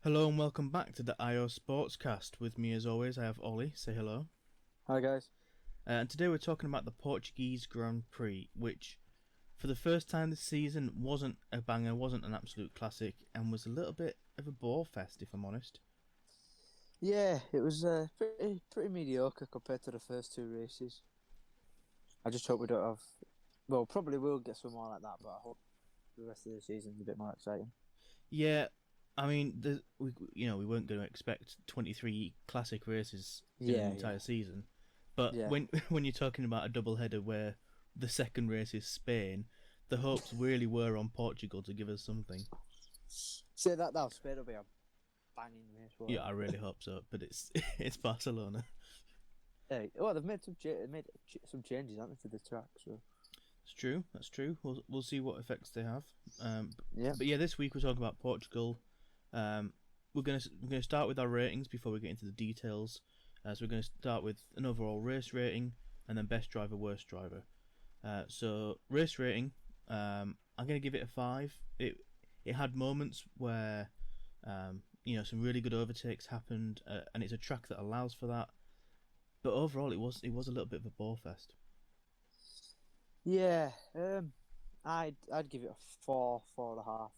Hello and welcome back to the IO Sportscast. With me as always I have Ollie. Say hello. Hi guys. And today we're talking about the Portuguese Grand Prix, which for the first time this season wasn't a banger, wasn't an absolute classic, and was a little bit of a bore fest if I'm honest. Yeah, it was pretty mediocre compared to the first two races. I just hope we don't have. Well, probably will get some more like that, but I hope the rest of the season's a bit more exciting. Yeah, I mean, we weren't going to expect 23 classic races in an entire season, but Yeah. when you're talking about a double header where the second race is Spain, the hopes really were on Portugal to give us something. Say that now, Spain will be a banging race. Yeah, I really hope so, but it's it's Barcelona. Hey, well, they've made some changes, haven't they, to the track? So It's true. That's true. We'll see what effects they have. yeah, But yeah, this week we're talking about Portugal. We're gonna start with our ratings before we get into the details. So we're gonna start with an overall race rating and then best driver, worst driver. So race rating, I'm gonna give it a 5. It had moments where some really good overtakes happened, and it's a track that allows for that. But overall, it was a little bit of a bore fest. yeah. I'd give it a 4.5.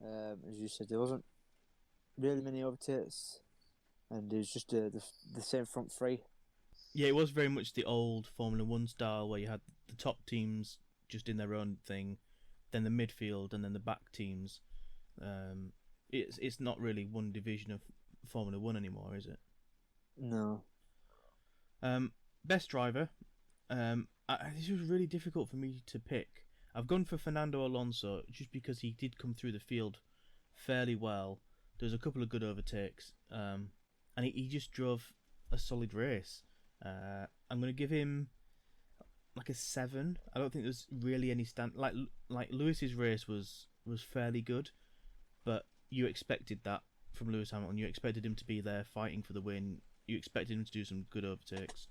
As you said, there wasn't really many overtakes, and it was just the same front three. Yeah, it was very much the old Formula One style where you had the top teams just in their own thing, then the midfield, and then the back teams. It's not really one division of Formula One anymore, is it? No. Best driver. This was really difficult for me to pick. I've gone for Fernando Alonso just because he did come through the field fairly well. There was a couple of good overtakes, and he just drove a solid race. I'm going to give him like a 7. I don't think there's really any like Lewis's race was fairly good, but you expected that from Lewis Hamilton. You expected him to be there fighting for the win. You expected him to do some good overtakes.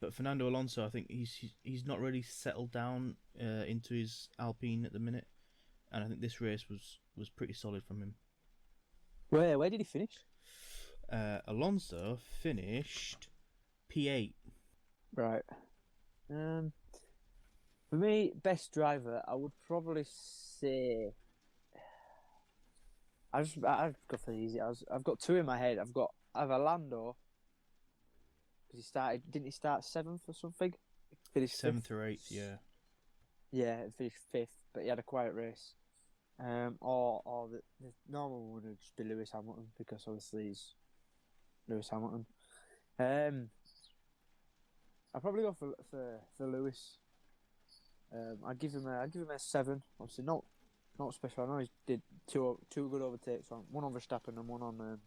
But Fernando Alonso, I think he's not really settled down into his Alpine at the minute, and I think this race was pretty solid from him. Where did he finish? Alonso finished P8. Right. For me, best driver, I would probably say. I'd go for the easy. I've got two in my head. I have Lando because didn't he start 7th or something? Finished 7th 5th. or 8th, yeah. Yeah, he finished 5th, but he had a quiet race. Or the normal one would just be Lewis Hamilton because obviously he's Lewis Hamilton. I'd probably go for Lewis. I'd give him a 7. Obviously not special. I know he did two good overtakes, one on Verstappen and one on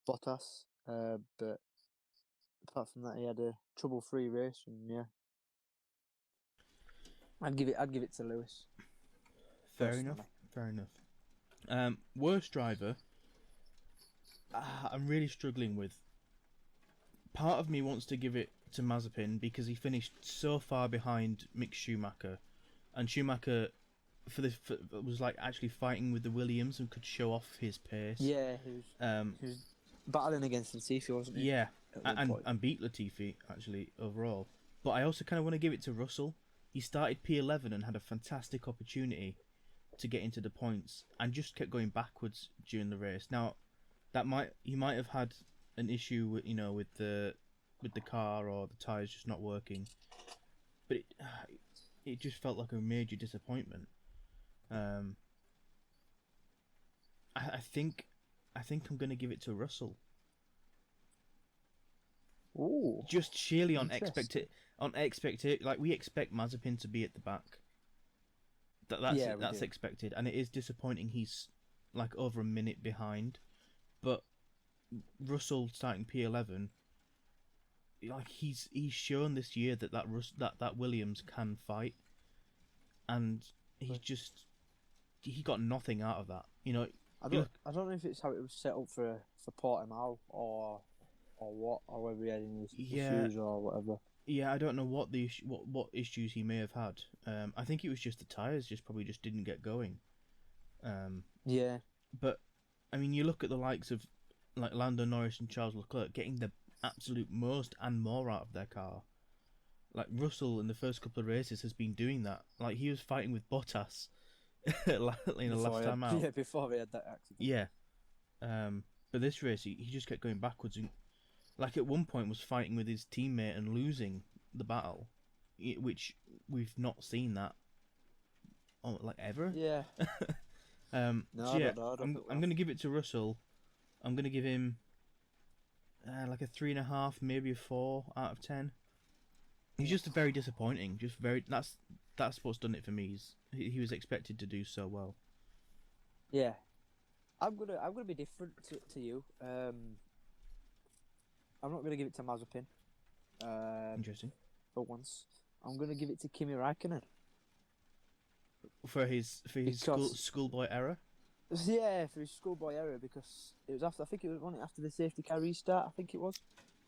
Bottas. But apart from that, he had a trouble-free race, and yeah, I'd give it to Lewis. Fair enough. Worst driver. I'm really struggling with. Part of me wants to give it to Mazepin because he finished so far behind Mick Schumacher, and Schumacher was like actually fighting with the Williams and could show off his pace. Yeah, he was battling against Latifi, wasn't he? Yeah, and beat Latifi actually overall. But I also kind of want to give it to Russell. He started P11 and had a fantastic opportunity to get into the points and just kept going backwards during the race. Now, he might have had an issue with the car or the tyres just not working, but it just felt like a major disappointment. I think I'm going to give it to Russell. Ooh, just sheerly on expectation. Like we expect Mazepin to be at the back. That's expected, and it is disappointing. He's like over a minute behind, but Russell starting P11. Like he's shown this year that Williams can fight, and he got nothing out of that. I don't know if it's how it was set up for Portimao or what, or whether he had any issues or whatever. Yeah, I don't know what what issues he may have had. I think it was just the tyres probably just didn't get going. Yeah. But I mean, you look at the likes of like Lando Norris and Charles Leclerc getting the absolute most and more out of their car. Like Russell in the first couple of races has been doing that. Like he was fighting with Bottas, last time out. Yeah, before he had that accident. Yeah. But this race he just kept going backwards and, like at one point, was fighting with his teammate and losing the battle, which we've not seen that, like ever. Yeah. No, No, so yeah, I don't I'm know. going to give it to Russell. I'm going to give him like a 3.5, maybe a 4 out of 10. He's just very disappointing. Just very. That's what's done it for me. He was expected to do so well. Yeah. I'm gonna be different to you. I'm not gonna give it to Mazepin. Interesting. For once, I'm gonna give it to Kimi Räikkönen. For his schoolboy error. Yeah, for his schoolboy error, because it was after. I think it was after the safety car restart. I think it was.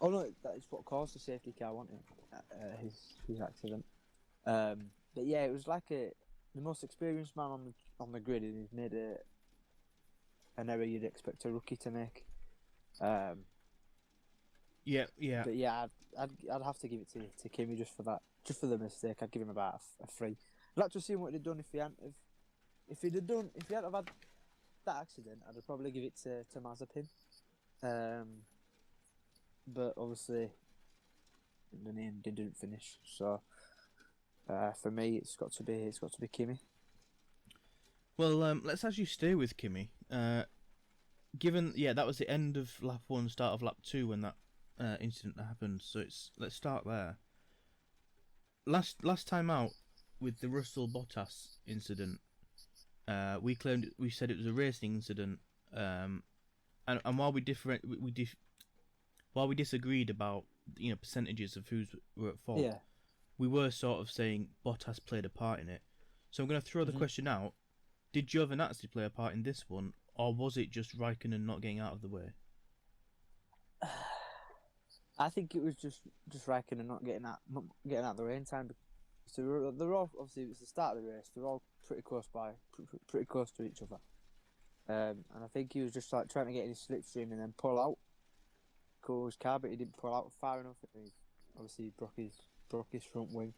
Oh no, that is what caused the safety car, wasn't it? His accident. But yeah, it was like the most experienced man on the grid, and he's made an error you'd expect a rookie to make. Yeah. But yeah, I'd have to give it to Kimi just for that, just for the mistake. I'd give him about a 3. I'd like to see what he'd done if he hadn't have had that accident. I'd probably give it to Mazepin. But obviously, in the end, he didn't finish. So for me, it's got to be Kimi. Well, let's actually stay with Kimi. Given that was the end of lap 1, start of lap 2 when that incident happened. So let's start there. Last time out with the Russell Bottas incident, we said it was a racing incident, and while while we disagreed about percentages of who were at fault, we were sort of saying Bottas played a part in it. So I'm going to throw the question out: did Giovinazzi play a part in this one, or was it just Raikkonen not getting out of the way? I think it was just Raikkonen not getting out of the way in time. So they're all, obviously it's the start of the race. They're all pretty close pretty close to each other. And I think he was just like trying to get in his slipstream and then pull out, cool his car, but he didn't pull out far enough. And he obviously broke his front wing.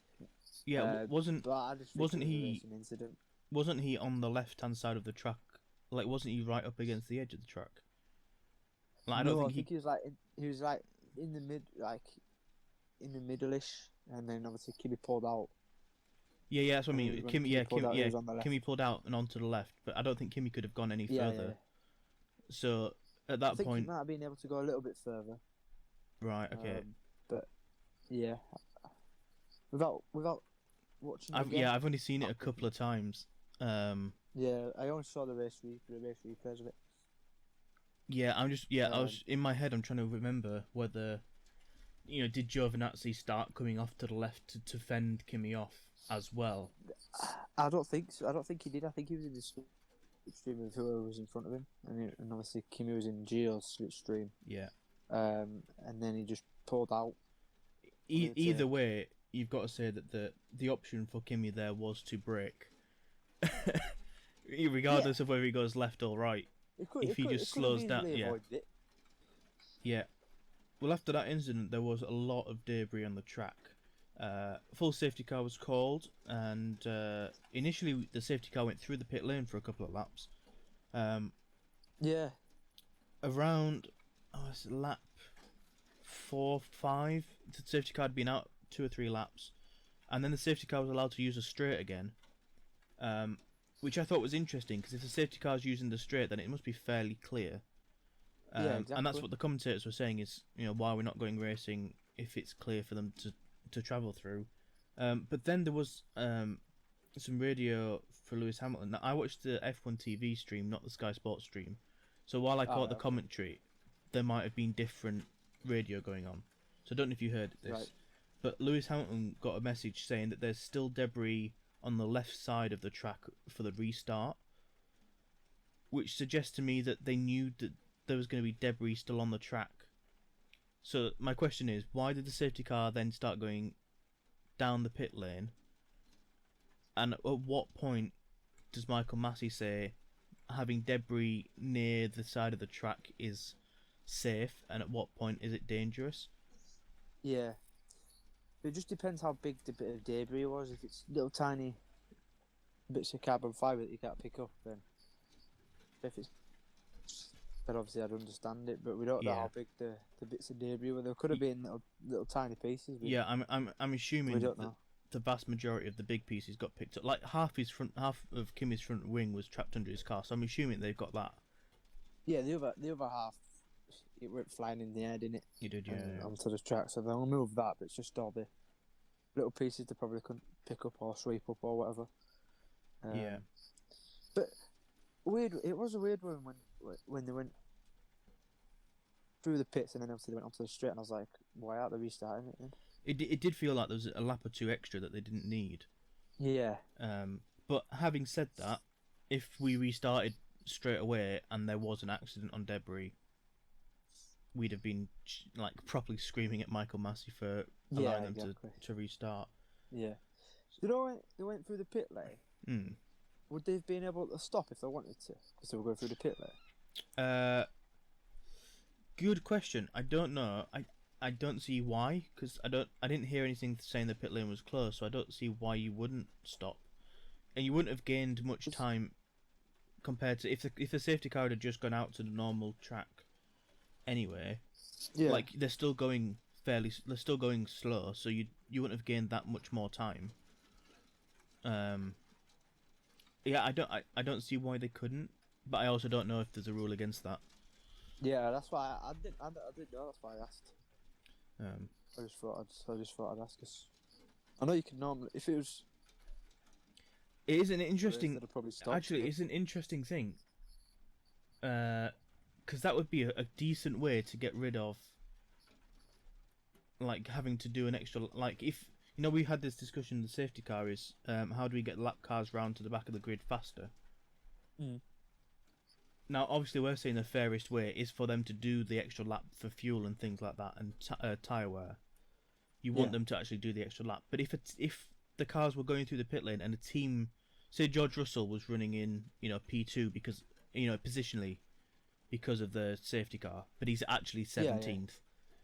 Yeah, wasn't he? An incident. Wasn't he on the left-hand side of the track? Like, wasn't he right up against the edge of the track? Like, I think he was like in the middle-ish, and then obviously Kimi pulled out. Yeah, that's what I mean. Kimi pulled out and onto the left, but I don't think Kimi could have gone any further. Yeah. So at that point, he might have been able to go a little bit further. Right. Okay. But yeah, without watching. I've only seen it a couple of times. Yeah, I only saw the race replays of it. Yeah, I was in my head. I'm trying to remember whether, did Giovinazzi start coming off to the left to fend Kimi off as well? I don't think so. I don't think he did. I think he was in the slipstream of whoever was in front of him, and obviously Kimi was in Gio's slipstream. Yeah. And then he just pulled out. Either way, you've got to say that the option for Kimi there was to brake, regardless of whether he goes left or right. If he just slows down, yeah. Well, after that incident, there was a lot of debris on the track. Full safety car was called, and initially the safety car went through the pit lane for a couple of laps. Around lap 4, 5, the safety car had been out 2 or 3 laps, and then the safety car was allowed to use a straight again. Which I thought was interesting, because if the safety car is using the straight, then it must be fairly clear. Exactly. And that's what the commentators were saying is, why we're not going racing if it's clear for them to travel through. But then there was some radio for Lewis Hamilton. Now, I watched the F1 TV stream, not the Sky Sports stream. So while I caught the commentary, there might have been different radio going on. So I don't know if you heard this. Right. But Lewis Hamilton got a message saying that there's still debris on the left side of the track for the restart, which suggests to me that they knew that there was going to be debris still on the track. So my question is, why did the safety car then start going down the pit lane? And at what point does Michael Massey say, having debris near the side of the track is safe, and at what point is it dangerous? Yeah. It just depends how big the bit of debris was. If it's little tiny bits of carbon fibre that you can't pick up, then if it's then obviously I'd understand it. But we don't know Yeah. how big the bits of debris were. There could have been little tiny pieces. Yeah, I'm assuming we don't that know. the vast majority of the big pieces got picked up. Like half of Kimi's front wing was trapped under his car, so I'm assuming they've got that. Yeah, the other half, it went flying in the air, didn't it? You did, yeah. Onto the track, so they'll move that, but it's just all the little pieces they probably couldn't pick up or sweep up or whatever. Yeah. But weird. It was a weird one when they went through the pits and then obviously they went onto the straight, and I was like, why aren't they restarting it then? It did feel like there was a lap or two extra that they didn't need. Yeah. But having said that, if we restarted straight away and there was an accident on debris, we'd have been like properly screaming at Michael Massey for allowing them to restart. Yeah. You know when they went through the pit lane? Would they have been able to stop if they wanted to? Because they were going through the pit lane. Good question. I don't know. I don't see why, because I didn't hear anything saying the pit lane was closed, so I don't see why you wouldn't stop. And you wouldn't have gained much time compared to if the safety car had just gone out to the normal track anyway. Yeah. Like they're still going slow, so you wouldn't have gained that much more time. Yeah, I don't see why they couldn't, but I also don't know if there's a rule against that. Yeah, that's why I didn't know. That's why I asked. I just thought I'd ask us. I know you can normally if it was. It is an interesting. Actually, it's an interesting thing. Because that would be a decent way to get rid of. Like having to do an extra, like if we had this discussion. The safety car is how do we get lap cars round to the back of the grid faster? Now, obviously, we're saying the fairest way is for them to do the extra lap for fuel and things like that, and tyre wear. You want them to actually do the extra lap. But if the cars were going through the pit lane and a team, say George Russell was running in, P2 because, positionally, because of the safety car, but he's actually 17th,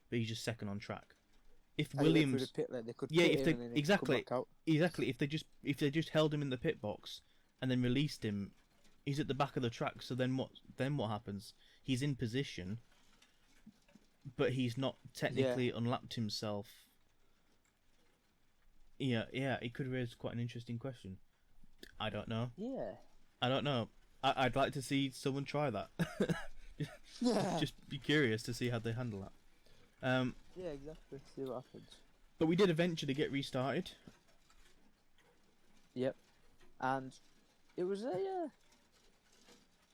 but he's just second on track. If Williams, through the pit lane, they could exactly, if they just held him in the pit box and then released him. He's at the back of the track, so then what happens? He's in position, but he's not technically unlapped himself. Yeah, it could raise quite an interesting question. I don't know. Yeah. I don't know. I'd like to see someone try that. Just be curious to see how they handle that. Yeah, exactly. See what happens. But we did eventually get restarted. Yep. And it was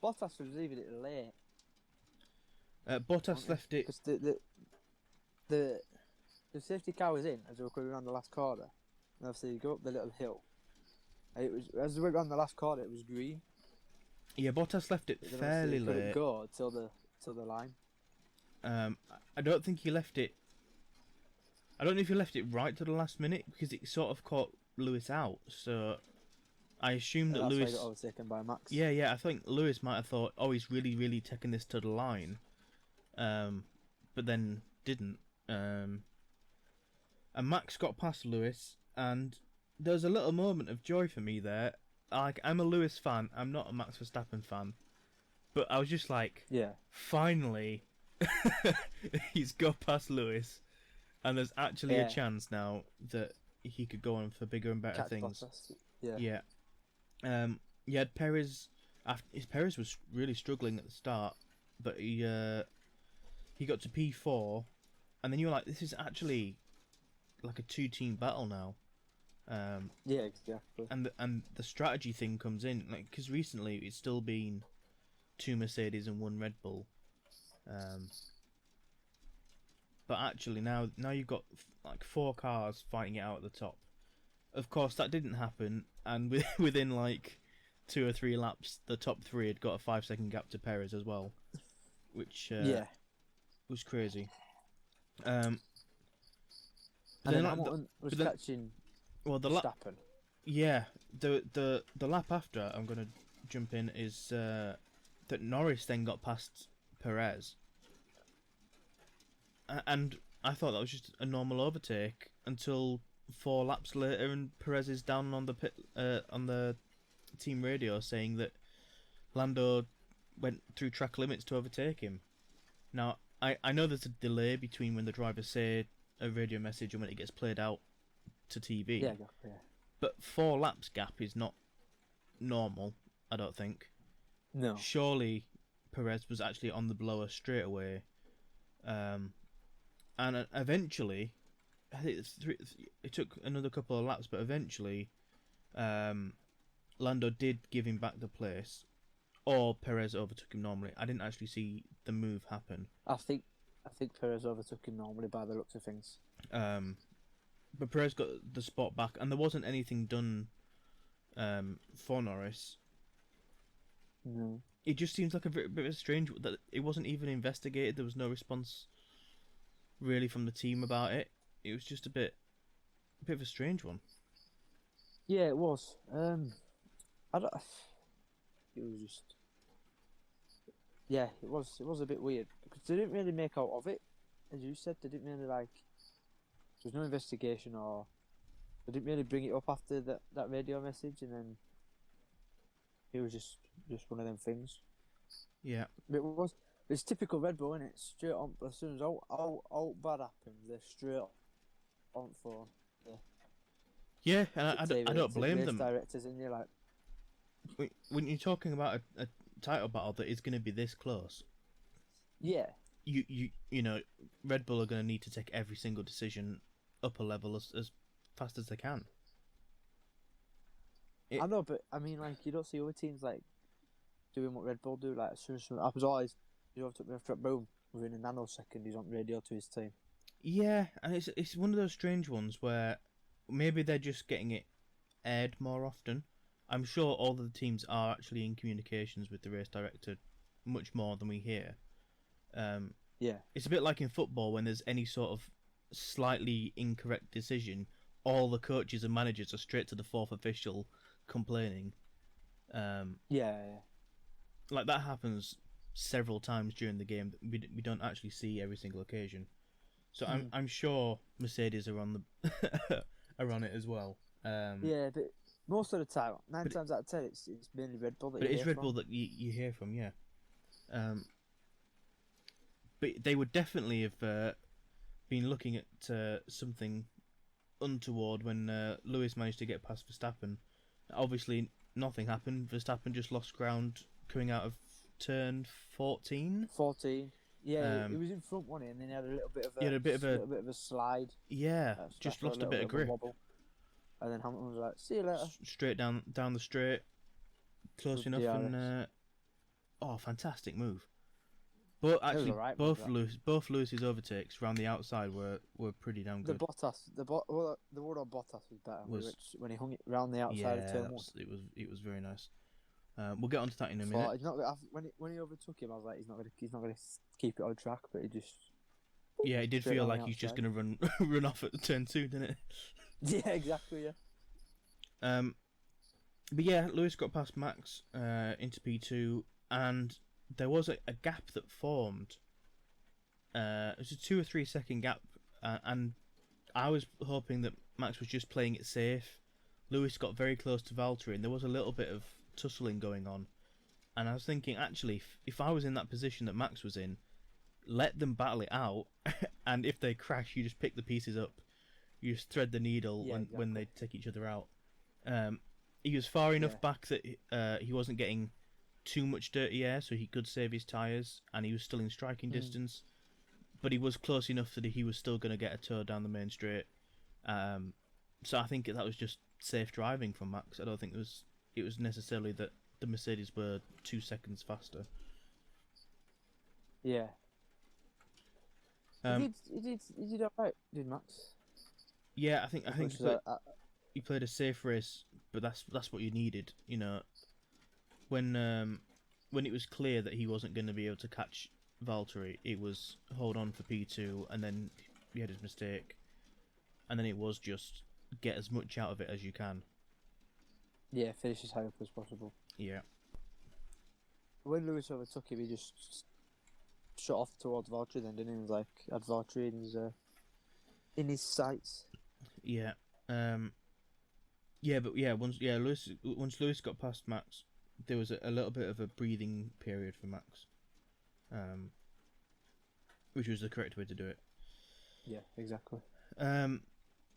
Bottas was leaving it late. Bottas left it. Because the safety car was in as we were coming around the last corner. And obviously you go up the little hill. And it was as we went around the last corner, it was green. Yeah, Bottas left it fairly late. Couldn't go till the line. I don't think he left it. I don't know if he left it right to the last minute because it sort of caught Lewis out. So I assume that Lewis got overtaken by Max. Yeah. I think Lewis might have thought, oh, he's really, really taking this to the line, but then didn't. And Max got past Lewis, and there was a little moment of joy for me there. Like, I'm a Lewis fan. I'm not a Max Verstappen fan, but I was just like, finally, he's got past Lewis, and there's actually a chance now that he could go on for bigger and better things. Yeah. You had Perez. Perez was really struggling at the start, but he got to P4, and then you were like, this is actually like a 2-team battle now. Yeah, exactly. And the strategy thing comes in, like, because recently it's still been 2 Mercedes and 1 Red Bull, but actually now you've got like 4 cars fighting it out at the top. Of course, that didn't happen, and within like 2 or 3 laps, the top 3 had got a 5-second gap to Perez as well, which was crazy. And then Hamilton was catching. Well, the lap. Yeah, the lap after, I'm gonna jump in is that Norris then got past Perez, and I thought that was just a normal overtake until 4 laps later, and Perez is down on the team radio saying that Lando went through track limits to overtake him. Now, I know there's a delay between when the drivers say a radio message and when it gets played out to TV. Yeah. But 4 laps gap is not normal, I don't think. No. Surely Perez was actually on the blower straight away. And eventually, I think it took another couple of laps, but eventually Lando did give him back the place, or Perez overtook him normally. I didn't actually see the move happen. I think Perez overtook him normally by the looks of things. But Perez got the spot back, and there wasn't anything done for Norris. No. It just seems like a bit of a strange that it wasn't even investigated. There was no response really from the team about it. It was just a bit of a strange one. Yeah, it was. I don't. It was just. Yeah, it was a bit weird because they didn't really make out of it, as you said. They didn't really like. There was no investigation, or they didn't really bring it up after that radio message, and then it was just one of them things. Yeah, It's typical Red Bull, isn't it? Straight on, as soon as all bad happens, they're straight on phone. Yeah, and I don't blame them. Directors, and you're like, when you're talking about a title battle that is going to be this close, yeah, you know, Red Bull are going to need to take every single decision up a level as fast as they can. I know, but I mean, like, you don't see other teams like doing what Red Bull do. Like, as soon as something happens, always boom, within a nanosecond, he's on radio to his team. Yeah, and it's one of those strange ones where maybe they're just getting it aired more often. I'm sure all of the teams are actually in communications with the race director much more than we hear. Yeah, it's a bit like in football when there's any sort of slightly incorrect decision, all the coaches and managers are straight to the fourth official complaining. yeah. Like that happens several times during the game that we don't actually see every single occasion. So I'm sure Mercedes are on the are on it as well. Yeah, but most of the time, 9 times out of 10, it's mainly Red Bull. But it is Red Bull that you hear from, yeah. But they would definitely have been looking at something untoward when Lewis managed to get past Verstappen. Obviously, nothing happened. Verstappen just lost ground coming out of turn 14. 14. Yeah, he was in front one, and then he had a little bit of a slide. Yeah, just lost a bit of grip. Wobble. And then Hamilton was like, "See you later." Straight down the straight, close enough, and fantastic move. But actually, both Lewis's overtakes around the outside were pretty damn good. The one on Bottas was better. When he hung it round the outside of turn 1. It was very nice. We'll get onto that in a minute. He's not when he overtook him, I was like, he's not gonna keep it on track, but he just. Yeah, it did feel like he's just gonna run off at turn 2, didn't it? Yeah, exactly. Yeah. But yeah, Lewis got past Max into P2, and there was a gap that formed. It was a 2 or 3 second gap, and I was hoping that Max was just playing it safe. Lewis got very close to Valtteri, and there was a little bit of tussling going on. And I was thinking, actually, if I was in that position that Max was in, let them battle it out, and if they crash, you just pick the pieces up. You just thread the needle when they take each other out. He was far enough back that he wasn't getting too much dirty air, so he could save his tyres, and he was still in striking distance. But he was close enough that he was still going to get a tow down the main straight. So I think that was just safe driving from Max. I don't think it was necessarily that the Mercedes were 2 seconds faster. Yeah. He did alright, did Max? Yeah, I think he played a safe race, but that's what you needed, you know. When it was clear that he wasn't going to be able to catch Valtteri, it was hold on for P2, and then he had his mistake, and then it was just get as much out of it as you can. Yeah, finish as high up as possible. Yeah. when Lewis overtook him, he just shot off towards Valtteri. Then didn't he? He was like had Valtteri in his sights. Yeah. Once Lewis got past Max, there was a little bit of a breathing period for Max, which was the correct way to do it. Yeah, exactly. A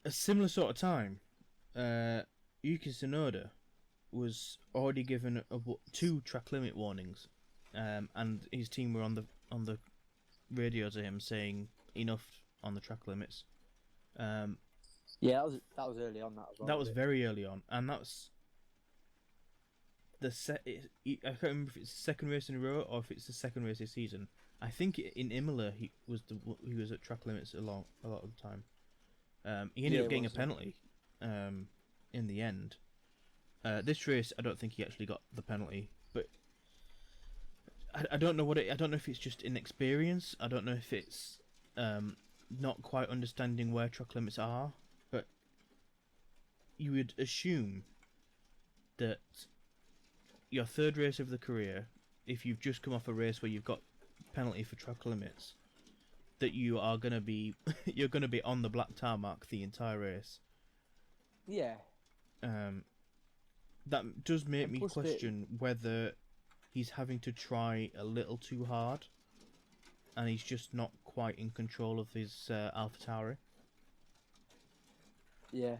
similar sort of time, Yuki Tsunoda was already given 2 track limit warnings, and his team were on the radio to him saying enough on the track limits. Yeah, that was early on. That as well. That was very early on, and that's I can't remember if it's the second race in a row or if it's the second race this season. I think in Imola he was at track limits a lot of the time. He ended up getting a penalty in the end. This race, I don't think he actually got the penalty, but I don't know I don't know if it's just inexperience. I don't know if it's not quite understanding where track limits are, but you would assume that your third race of the career, if you've just come off a race where you've got penalty for track limits, that you are gonna be you're gonna be on the black tarmac the entire race. Yeah. That does make me question whether he's having to try a little too hard, and he's just not quite in control of his AlphaTauri. Yeah.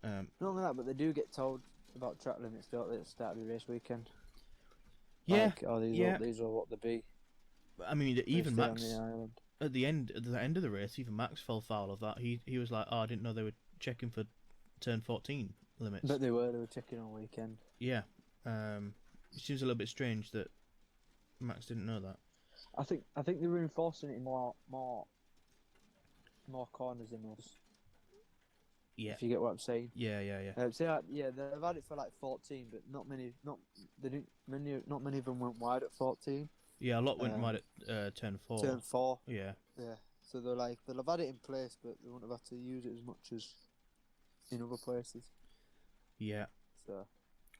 Not only that, but they do get told about track limits, don't they, at the start of the race weekend? Yeah. Like, these are what they be. I mean, even Max at the end of the race, even Max fell foul of that. He was like, "Oh, I didn't know they were checking for turn 14 limits." But they were checking all weekend. Yeah. It seems a little bit strange that Max didn't know that. I think they were enforcing it in more corners than us. Yeah. If you get what I'm saying. Yeah. They've had it for like 14, but not many of them went wide at 14. Yeah, a lot went wide at turn 4. Turn 4. Yeah. Yeah. So they'll have had it in place, but they wouldn't have had to use it as much as in other places. Yeah. So.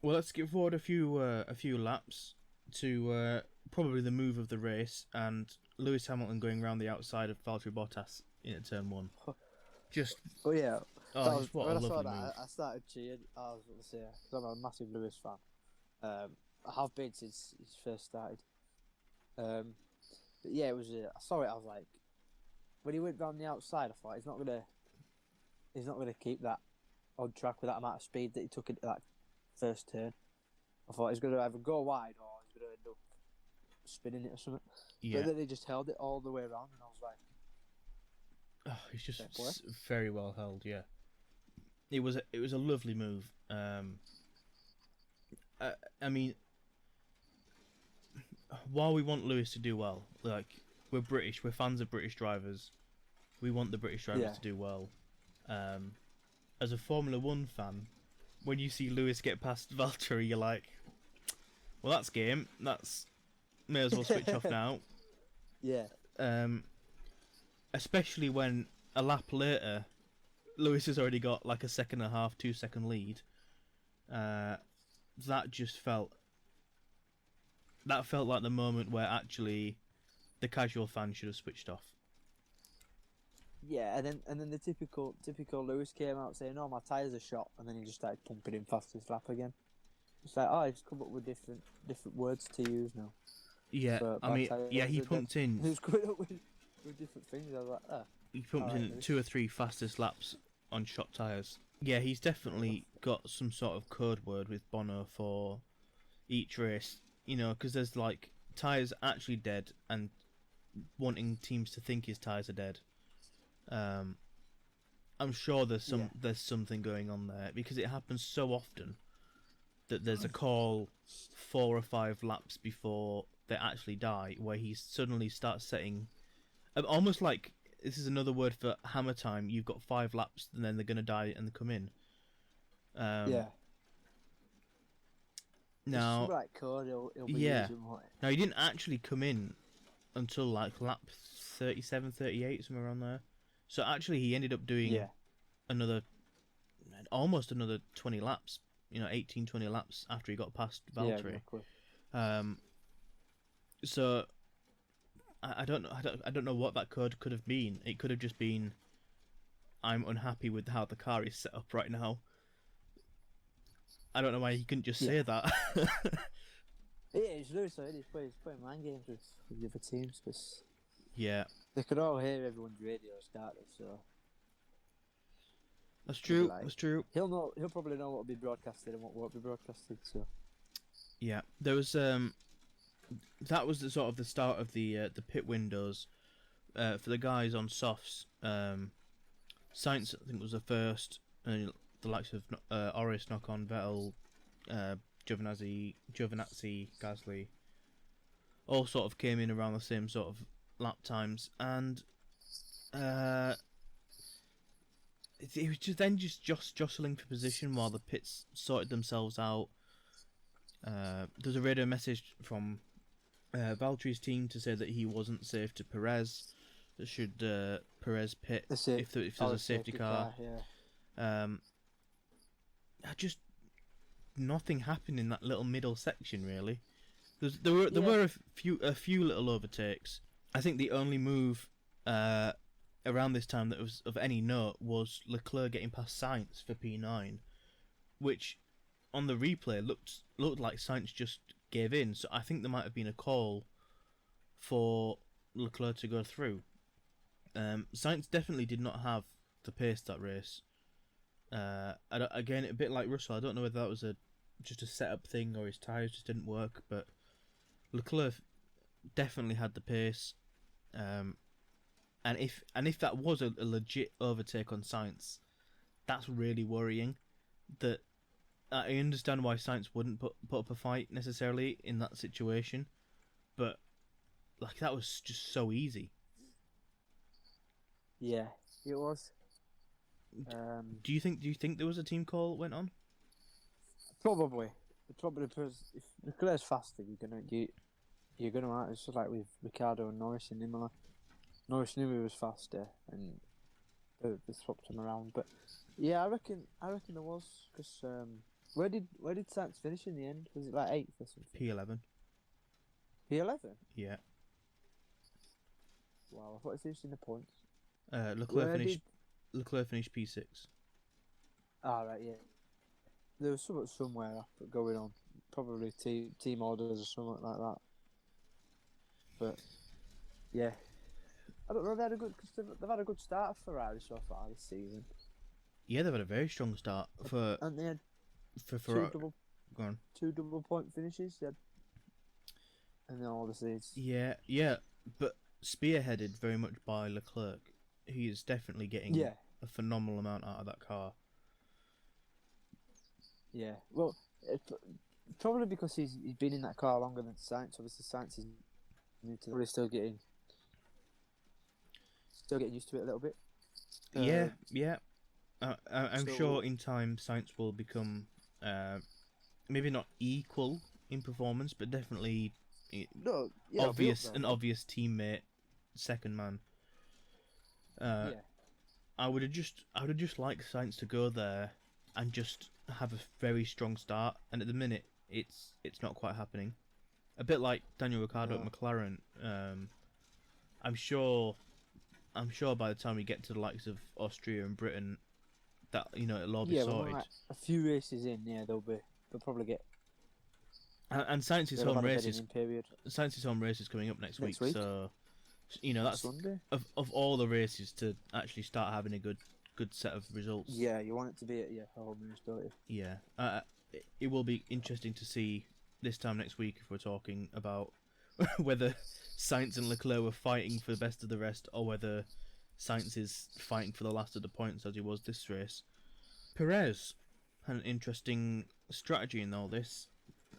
Well, let's skip forward a few laps to probably the move of the race, and Lewis Hamilton going around the outside of Valtteri Bottas in turn 1. Just. Oh yeah. What a lovely move. I started cheering. I was going to say, because I'm a massive Lewis fan. I have been since he first started. But yeah, it was. I saw it. I was like, when he went round the outside, I thought he's not gonna keep that on track with that amount of speed that he took into that first turn. I thought he's gonna either go wide or he's gonna end up spinning it or something. Yeah. But then they just held it all the way around, and I was like, oh, it's just very well held. Yeah. It was a lovely move. I mean, while we want Lewis to do well, like, we're British, we're fans of British drivers, we want the British drivers to do well. As a Formula 1 fan, when you see Lewis get past Valtteri, you're like, well, that's game. May as well switch off now. Yeah. Especially when a lap later, Lewis has already got like a 1.5 2-second lead. That felt like the moment where actually the casual fan should have switched off. Yeah, and then the typical Lewis came out saying, "Oh, my tyres are shot," and then he just started pumping in fastest lap again. It's like, oh, he's come up with different words to use now. Yeah, I mean, yeah, he pumped in. He was coming up with different things. I was like, oh. He pumped in Lewis. 2 or 3 fastest laps on shot tyres. Yeah, he's definitely got some sort of code word with Bono for each race. You know, because there's like tyres actually dead and wanting teams to think his tyres are dead. I'm sure there's something going on there, because it happens so often that there's a call 4 or 5 laps before they actually die, where he suddenly starts setting, almost like this is another word for hammer time. You've got 5 laps and then they're gonna die and they come in. Yeah. Now, right code, he'll be using, now he didn't actually come in until like lap 37, 38, somewhere around there. So actually, he ended up doing almost another 20 laps. 18, 20 laps after he got past Valtteri. Yeah, exactly. So I don't know. I don't know what that code could have been. It could have just been, I'm unhappy with how the car is set up right now. I don't know why he couldn't just say that. Yeah, it's Lewis. He's playing mind games with the other teams because Yeah, they could all hear everyone's radio started. So that's true. like, That's true. He'll probably know what will be broadcasted and what won't be broadcasted. So Yeah, there was that was the sort of the start of the pit windows for the guys on softs. Sainz, I think, was the first. The likes of Oris, Ocon, Vettel, Giovinazzi, Gasly, all sort of came in around the same sort of lap times, and it was just jostling for position while the pits sorted themselves out. There's a radio message from Valtteri's team to say that he wasn't safe to Perez. That should Perez pit if there's a safety car. Yeah. Just nothing happened in that little middle section really. There were a few little overtakes. I think the only move around this time that was of any note was Leclerc getting past Sainz for P9, which on the replay looked like Sainz just gave in. So I think there might have been a call for Leclerc to go through. Sainz definitely did not have the pace that race. Again, a bit like Russell, I don't know whether that was just a setup thing or his tyres just didn't work, but Leclerc definitely had the pace. And if that was a legit overtake on Sainz, that's really worrying. That I understand why Sainz wouldn't put up a fight necessarily in that situation, but like that was just so easy. Yeah, it was. Do you think there was a team call that went on? Probably because if Leclerc's faster, you're gonna. It's just like with Ricciardo and Norris in Imola. Norris knew he was faster, and they swapped him around. But yeah, I reckon there was because where did Sainz finish in the end? Was it like 8th or something? P11. P11. Yeah. Wow, I thought he finished in the points. Leclerc finished P6. Ah, right, yeah. There was something somewhere going on. Probably team orders or something like that. But yeah, I don't know. They've had a good start for Ferrari so far this season. Yeah, they've had a very strong start and they had for Ferrari. Two double point finishes. Yeah, and then obviously it's... Yeah, but spearheaded very much by Leclerc. He is definitely getting a phenomenal amount out of that car. Yeah, well, probably because he's been in that car longer than Sainz. Obviously, Sainz is new to probably still getting used to it a little bit. Yeah. I'm sure in time Sainz will become maybe not equal in performance, but definitely an obvious teammate, second man. I would have just liked Sainz to go there and just have a very strong start, and at the minute it's not quite happening. A bit like Daniel Ricciardo at McLaren. I'm sure by the time we get to the likes of Austria and Britain, that it'll all be sorted. Like a few races in, they'll probably get. And Sainz's home races. Sainz's home race is coming up next week, so that's Sunday. Of all the races to actually start having a good set of results. Yeah, you want it to be at home race, don't you? Yeah, it will be interesting to see this time next week if we're talking about whether Sainz and Leclerc were fighting for the best of the rest, or whether Sainz is fighting for the last of the points as he was this race. Perez had an interesting strategy in all this.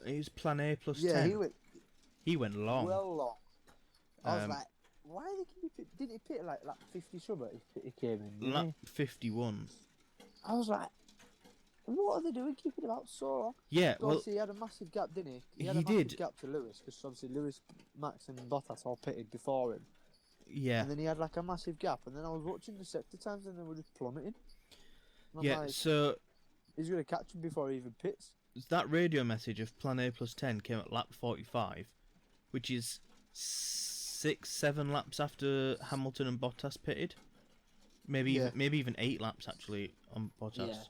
It was plan A plus 10. He went long. Well long. I was like, why didn't he pit like 50 something? He came in. Lap 51. I was like, what are they doing keeping him out so long? Yeah, obviously he had a massive gap, didn't he? He had a massive gap to Lewis, because obviously Lewis, Max and Bottas all pitted before him. Yeah. And then he had like a massive gap, and then I was watching the sector times and they were just plummeting. Yeah, like, so... he's going to catch him before he even pits. That radio message of plan A plus 10 came at lap 45, which is 6-7 laps after Hamilton and Bottas pitted. Maybe even 8 laps actually on Bottas.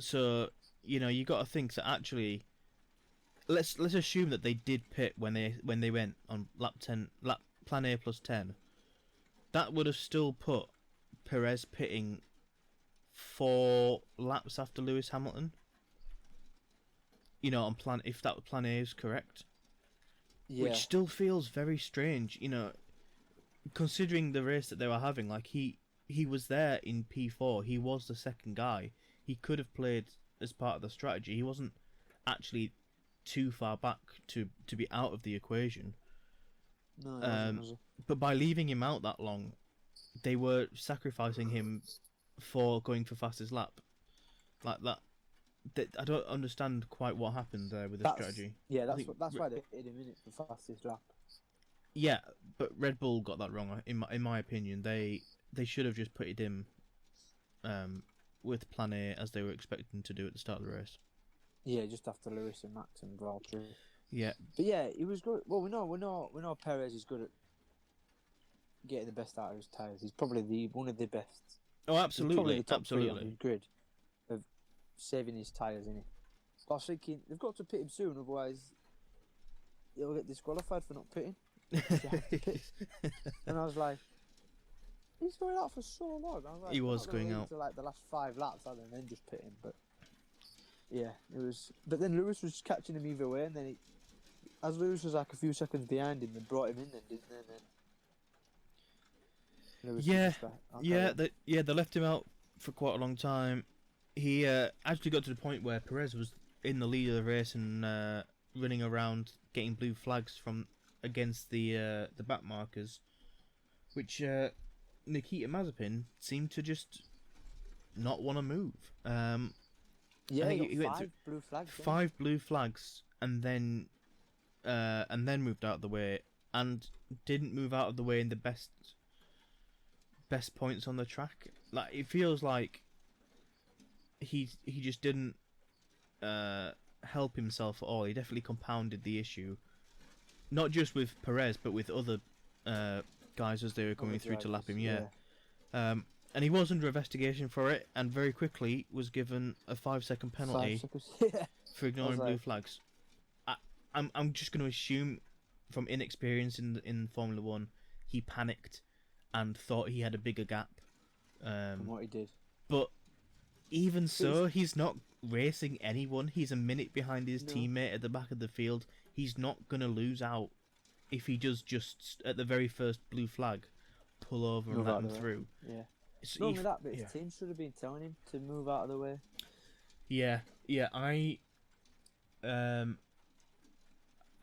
So you got to think that actually, let's assume that they did pit when they went on plan A plus 10. That would have still put Perez pitting 4 laps after Lewis Hamilton. On if that plan A is correct. Yeah. Which still feels very strange, considering the race that they were having. Like he was there in P4. He was the second guy. He could have played as part of the strategy. He wasn't actually too far back to be out of the equation. No, it wasn't, was it? But by leaving him out that long, they were sacrificing him for going for fastest lap. Like that. I don't understand quite what happened there with the strategy. Yeah, that's why they hit him in it for fastest lap. Yeah, but Red Bull got that wrong. In my opinion, they should have just put it in with Plan A as they were expecting to do at the start of the race. Yeah, just after Lewis and Max and Valtteri. Yeah, but yeah, he was good. Well, we know Perez is good at getting the best out of his tyres. He's probably one of the best. Oh, absolutely, He's probably the top absolutely. 3 on his grid of saving his tyres, innit? But I was thinking they've got to pit him soon, otherwise he'll get disqualified for not pitting. And I was like, he's going out for so long. I was like, he was going out to like the last 5 laps and then just pitting. But yeah, it was. But then Lewis was catching him either way, and then as Lewis was like a few seconds behind him, they brought him in, then didn't they? And then they left him out for quite a long time. He actually got to the point where Perez was in the lead of the race and running around getting blue flags from against the back markers, which Nikita Mazepin seemed to just not want to move. He got 5 blue flags. 5 blue flags, and then moved out of the way, and didn't move out of the way in the best points on the track. Like, it feels like he just didn't help himself at all. He definitely compounded the issue, not just with Perez but with other guys as they were coming through to lap him. And he was under investigation for it, and very quickly was given a 5-second penalty for ignoring blue flags. I'm just going to assume, from inexperience in Formula 1, he panicked and thought he had a bigger gap. From what he did. But even so, he's not racing anyone. He's a minute behind his teammate at the back of the field. He's not going to lose out if he does just, at the very first blue flag, pull over and let him through. Yeah. Not only that, but his team should have been telling him to move out of the way. Yeah.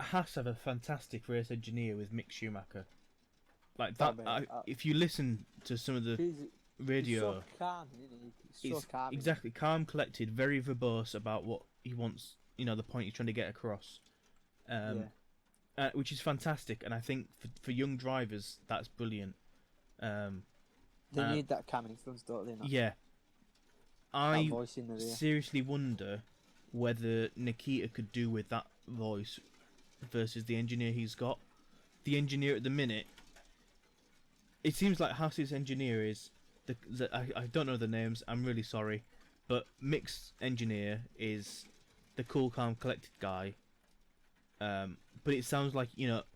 Haas have a fantastic race engineer with Mick Schumacher. Like that, if you listen to some of the radio, he's so calm, isn't he? He's so calm. Exactly, calm, collected, very verbose about what he wants. The point he's trying to get across, which is fantastic. And I think for young drivers, that's brilliant. They need that calm influence, don't they? Yeah. I seriously wonder whether Nikita could do with that voice versus the engineer he's got. The engineer at the minute, it seems like Haas's engineer is I don't know the names. I'm really sorry, but Mick's engineer is the cool, calm, collected guy. But it sounds like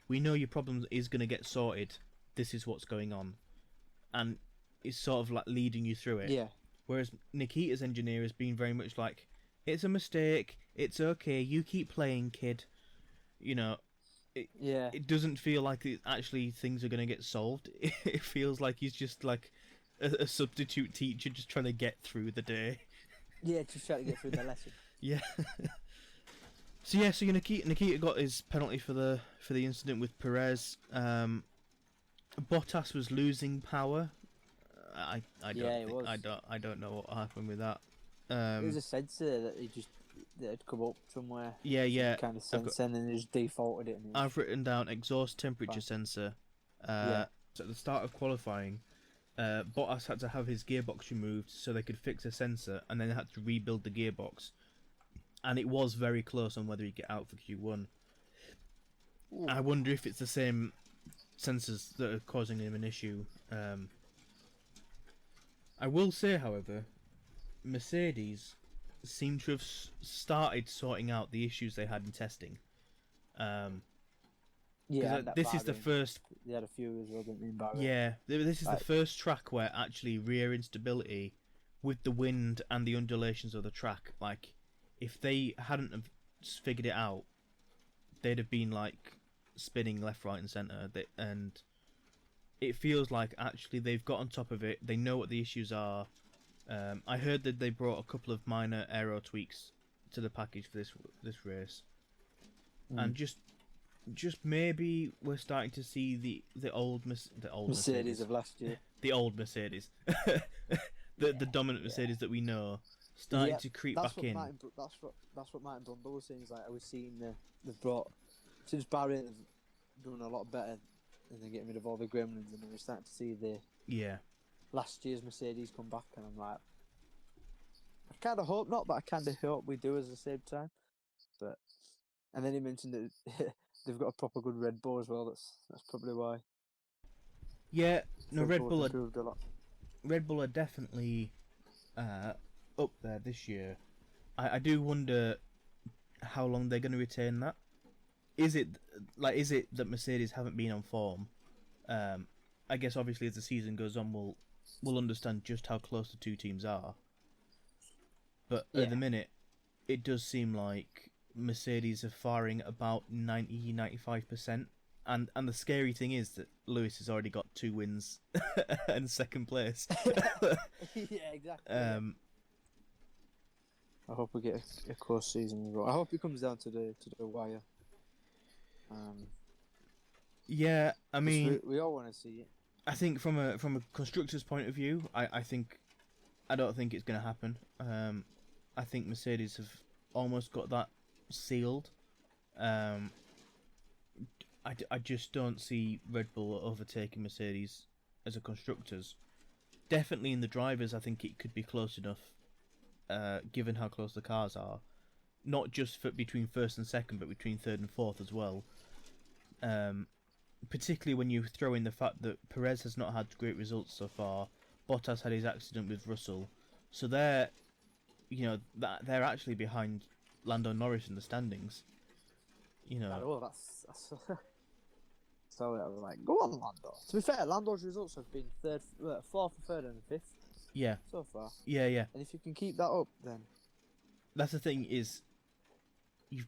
we know your problem is going to get sorted. This is what's going on, and it's sort of like leading you through it. Yeah. Whereas Nikita's engineer has been very much like, it's a mistake. It's okay. You keep playing, kid. It doesn't feel like actually things are going to get solved. It feels like he's just like a substitute teacher just trying to get through the day. Yeah, just trying to get through the lesson. Yeah. So Nikita got his penalty for the incident with Perez. Bottas was losing power. I don't know what happened with that. There was a sensor that had come up somewhere. Yeah. Kind of sensor, and then they just defaulted it. I've written down exhaust temperature sensor. So at the start of qualifying, Bottas had to have his gearbox removed so they could fix a sensor, and then they had to rebuild the gearbox. And it was very close on whether he'd get out for Q1. Ooh. I wonder if it's the same sensors that are causing him an issue. I will say, however, Mercedes seem to have started sorting out the issues they had in testing. Yeah, This is the first. They had a few as well, didn't they, in Bahrain? Yeah, this is the first track where actually rear instability, with the wind and the undulations of the track, like if they hadn't have figured it out, they'd have been like spinning left, right, and centre. And it feels like actually they've got on top of it. They know what the issues are. I heard that they brought a couple of minor aero tweaks to the package for this race, and just maybe we're starting to see the old Mercedes of last year. The old Mercedes, the dominant Mercedes that we know, starting to creep back in. That's what Martin Brundle was saying. Is like I was seeing they've brought since Bahrain they've done a lot better, and they're getting rid of all the gremlins, and we're starting to see the last year's Mercedes come back, and I'm like, I kind of hope not, but I kind of hope we do at the same time. But and then he mentioned that they've got a proper good Red Bull as well. That's probably why. Yeah, no, Red Bull improved a lot. Red Bull are definitely up there this year. I do wonder how long they're going to retain that. Is it that Mercedes haven't been on form? I guess obviously as the season goes on, we'll understand just how close the two teams are. But at the minute, it does seem like Mercedes are firing about 90-95%. And the scary thing is that Lewis has already got 2 wins and second place. Yeah, exactly. I hope we get a close season as well. I hope it comes down to the wire. Yeah, I mean, we all want to see it. I think from a constructor's point of view, I don't think it's going to happen. I think Mercedes have almost got that sealed. I just don't see Red Bull overtaking Mercedes as a constructors. Definitely in the drivers, I think it could be close enough, given how close the cars are. Not just between first and second, but between third and fourth as well. Particularly when you throw in the fact that Perez has not had great results so far. Bottas had his accident with Russell, so they're actually behind Lando Norris in the standings. That's so I was like, go on, Lando. To be fair, Lando's results have been fourth, third, and fifth. Yeah. So far. Yeah. And if you can keep that up, then that's the thing is, you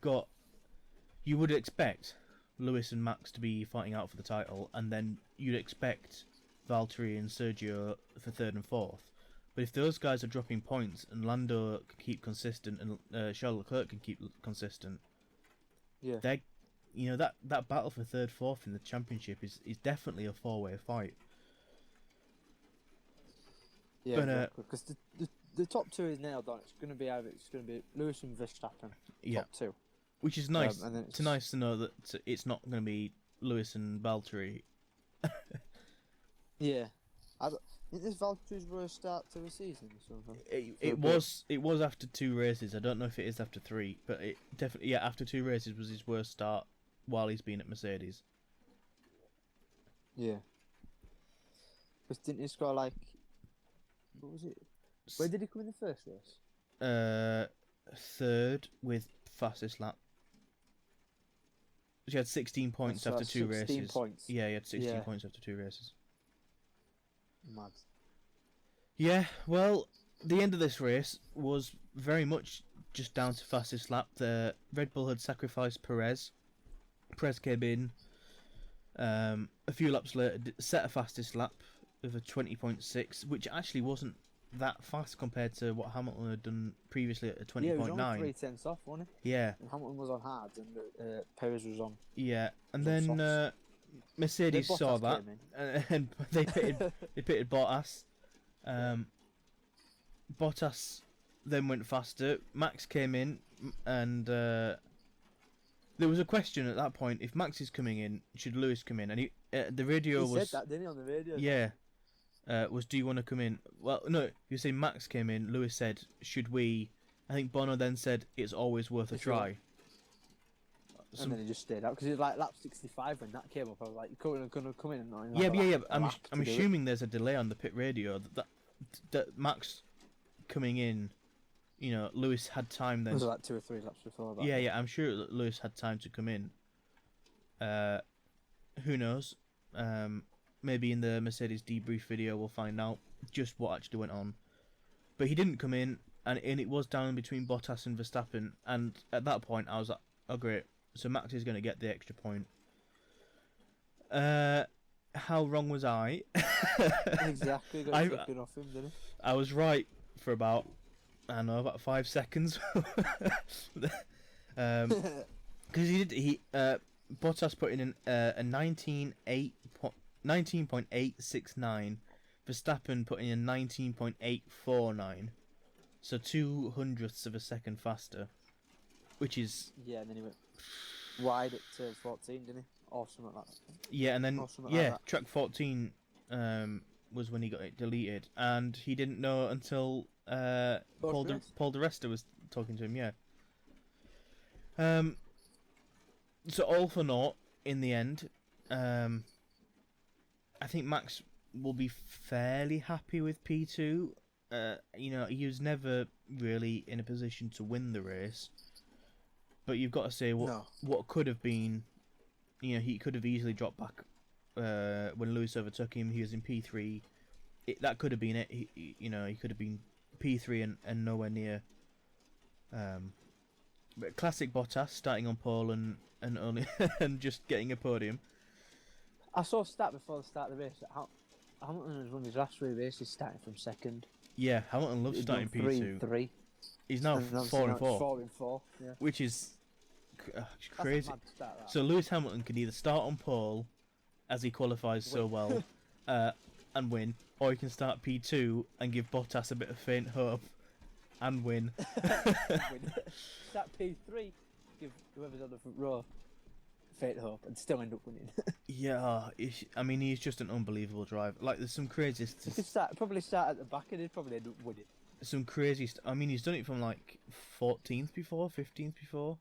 would expect Lewis and Max to be fighting out for the title, and then you'd expect Valtteri and Sergio for third and fourth. But if those guys are dropping points and Lando can keep consistent and Charles Leclerc can keep consistent, that battle for third, fourth in the championship is definitely a 4-way fight. Yeah, exactly. Because the top 2 is nailed on. It's going to be Lewis and Verstappen. Top 2. Which is nice. It's nice to know that it's not going to be Lewis and Valtteri. Yeah. Isn't this Valtteri's worst start to the season or something? It was after 2 races. I don't know if it is after 3, but it definitely after 2 races was his worst start while he's been at Mercedes. Yeah. Because didn't he score what was it? Where did he come in the first race? Third with fastest lap. He had 16 points after 2 races. 16 points. Yeah, he had 16 points after 2 races. Mad. Yeah, well, the end of this race was very much just down to fastest lap. The Red Bull had sacrificed Perez. Perez came in a few laps later, set a fastest lap with a 20.6, which actually wasn't that fast compared to what Hamilton had done previously at a 20.9. Yeah, he was only 3 tenths off, wasn't he? Yeah. And Hamilton was on hard, and Perez was on. Yeah, and then Mercedes saw that, and they pitted Bottas. Bottas then went faster. Max came in, and there was a question at that point: if Max is coming in, should Lewis come in? And he said that, didn't he, on the radio? Yeah. Do you want to come in? Well, no, you say Max came in. Lewis said, should we? I think Bono then said, it's always worth a try. And then he just stayed out because he was like lap 65 when that came up. I was like, you're going to come in and not even Yeah, have but yeah. a I'm assuming there's a delay on the pit radio that Max coming in. You know, Lewis had time then. It was like 2 or 3 laps before that. Yeah, I'm sure that Lewis had time to come in. Who knows? Maybe in the Mercedes debrief video we'll find out just what actually went on. But he didn't come in, and it was down between Bottas and Verstappen. And at that point, I was like, oh great, so Max is going to get the extra point. How wrong was I? Exactly, got taken off him, didn't he? I was right for about 5 seconds. Because Bottas put in a 19.869. Verstappen put in a 19.849. So 0.02 of a second faster, which is and then he went wide at turn 14, didn't he? Or something like that. Yeah, and then like track 14 was when he got it deleted, and he didn't know until Paul Di Resta was talking to him. Yeah. So all for naught in the end. I think Max will be fairly happy with P2. You know, he was never really in a position to win the race, but you've got to say what could have been. You know, he could have easily dropped back when Lewis overtook him. He was in P3. That could have been it. He could have been P3 and nowhere near. But classic Bottas starting on pole and only and just getting a podium. I saw a stat before the start of the race. Hamilton has won his last 3 races starting from second. Yeah, Hamilton loves starting P2. 3. He's now 4 and 4. 4 and 4. Yeah. Which is crazy. That's a mad start, that. So Lewis Hamilton can either start on pole, as he qualifies so well, and win, or he can start P2 and give Bottas a bit of faint hope and win. Start P3, give whoever's on the front row faint hope and still end up winning. Yeah, I mean, he's just an unbelievable driver. Like, there's some crazy... He could probably start at the back and he'd probably end up winning. Some crazy... I mean, he's done it from, like, 14th before, 15th before.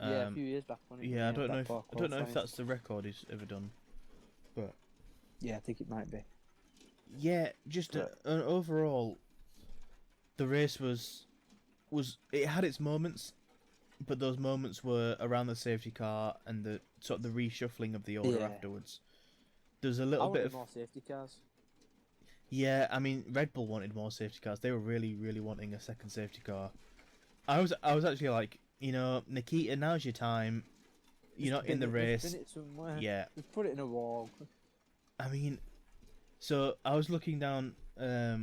Yeah, a few years back. Yeah, I don't know if that's the record he's ever done, but yeah, I think it might be. Yeah, just an overall, the race was it had its moments, but those moments were around the safety car and the sort of the reshuffling of the order afterwards. There's a little bit of more safety cars. Yeah, I mean, Red Bull wanted more safety cars. They were really, really wanting a second safety car. I was actually like, you know, Nikita, now's your time. You're not in the race. Spin it somewhere. Yeah. Just put it in a wall. I mean, so I was looking down. I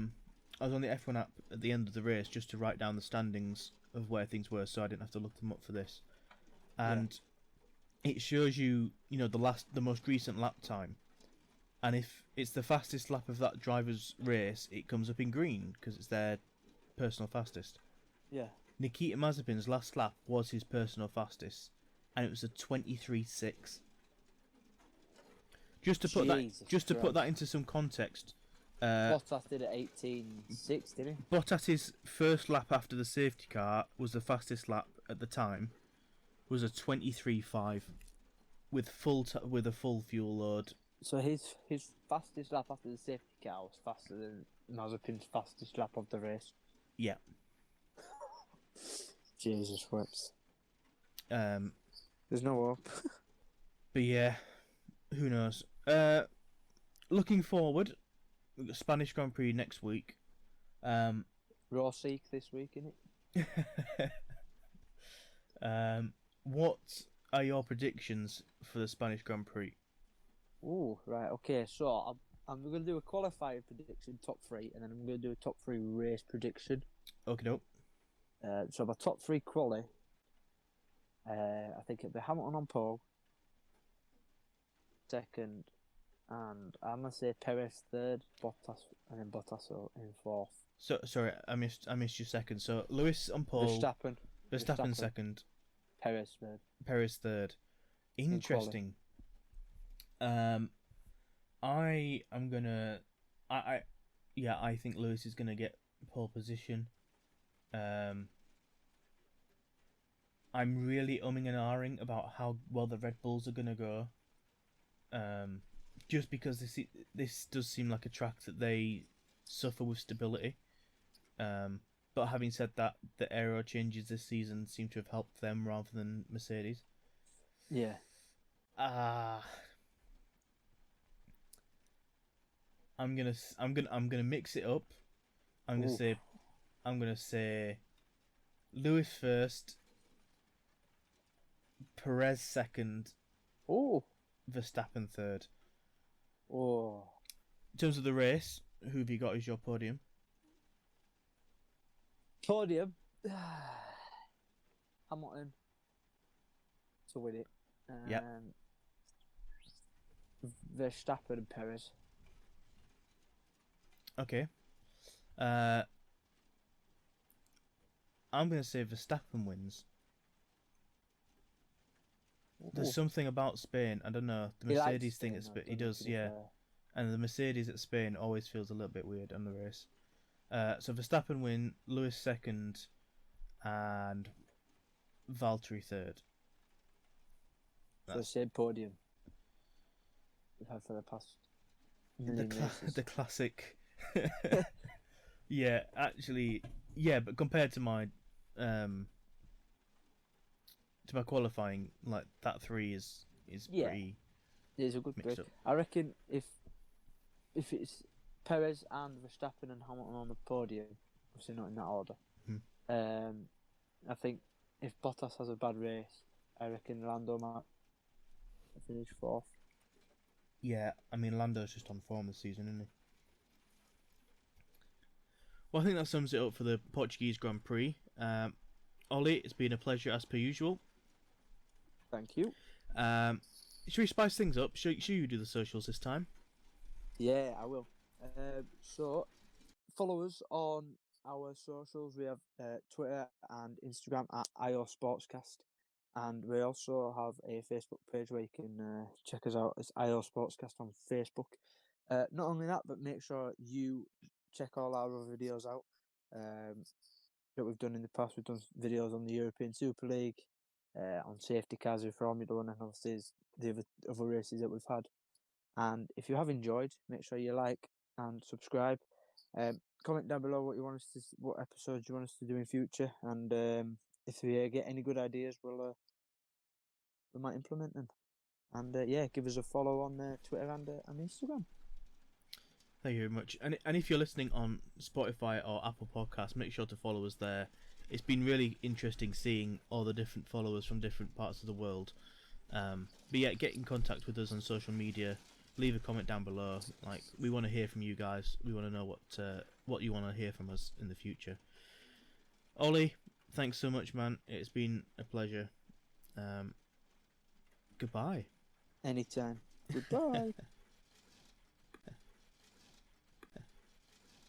was on the F1 app at the end of the race just to write down the standings of where things were, so I didn't have to look them up for this. And it shows you, you know, the most recent lap time. And if it's the fastest lap of that driver's race, it comes up in green because it's their personal fastest. Yeah. Nikita Mazepin's last lap was his personal fastest, and it was a 23.6. Just to put that into some context, Bottas did it 18.6, didn't he? Bottas's first lap after the safety car was the fastest lap at the time, was a 23.5 with a full fuel load. So his fastest lap after the safety car was faster than Mazepin's fastest lap of the race. Yeah. Jesus whips. There's no hope. But yeah, who knows? Looking forward, we've got Spanish Grand Prix next week. Rossi this week, innit? What are your predictions for the Spanish Grand Prix? Oh, right, okay. So I'm going to do a qualifying prediction, top 3, and then I'm going to do a top 3 race prediction. Okay, nope. So my top 3 quali, I think it'll be Hamilton on pole, second, and I'm going to say Perez third, Bottas, and then Bottas in fourth. So sorry, I missed your second. So Lewis on pole, Verstappen second, Perez third. Interesting. I think Lewis is gonna get pole position. I'm really umming and ahhing about how well the Red Bulls are gonna go. Just because this does seem like a track that they suffer with stability. But having said that, the aero changes this season seem to have helped them rather than Mercedes. Yeah. I'm gonna mix it up. I'm gonna Ooh. say I'm gonna say Lewis first, Perez second, Oh. Verstappen third. Oh. In terms of the race, who have you got as your podium? Podium. Hamilton to win it. Yep. Verstappen and Perez. Okay. I'm gonna say Verstappen wins. There's something about Spain. I don't know. The Mercedes thing at Spain. He does, yeah. And the Mercedes at Spain always feels a little bit weird on the race. So Verstappen win, Lewis second, and Valtteri third. So the same podium we've had for the past million races. The classic. Yeah, actually, yeah, but compared to my qualifying, like that 3 is pretty. It's a good break. Up. I reckon if it's Perez and Verstappen and Hamilton on the podium, obviously not in that order. I think if Bottas has a bad race, I reckon Lando might finish 4th. Yeah, I mean Lando's just on form this season, isn't he? Well, I think that sums it up for the Portuguese Grand Prix. Ollie, it's been a pleasure as per usual. Thank you. Should we spice things up? Should you do the socials this time? Yeah, I will. So, follow us on our socials. We have Twitter and Instagram at IO Sportscast. And we also have a Facebook page where you can check us out. It's IO Sportscast on Facebook. Not only that, but make sure you check all our other videos out that we've done in the past. We've done videos on the European Super League, on safety cars with Formula 1, and obviously the other races that we've had. And if you have enjoyed, make sure you like and subscribe. Comment down below what episodes you want us to do in future, and if we get any good ideas, we might implement them. And give us a follow on Twitter and Instagram. Thank you very much. And if you're listening on Spotify or Apple Podcasts, make sure to follow us there. It's been really interesting seeing all the different followers from different parts of the world. But yeah, get in contact with us on social media. Leave a comment down below. Like, we want to hear from you guys. We want to know what you want to hear from us in the future. Ollie, thanks so much, man. It's been a pleasure. Goodbye. Anytime. Goodbye.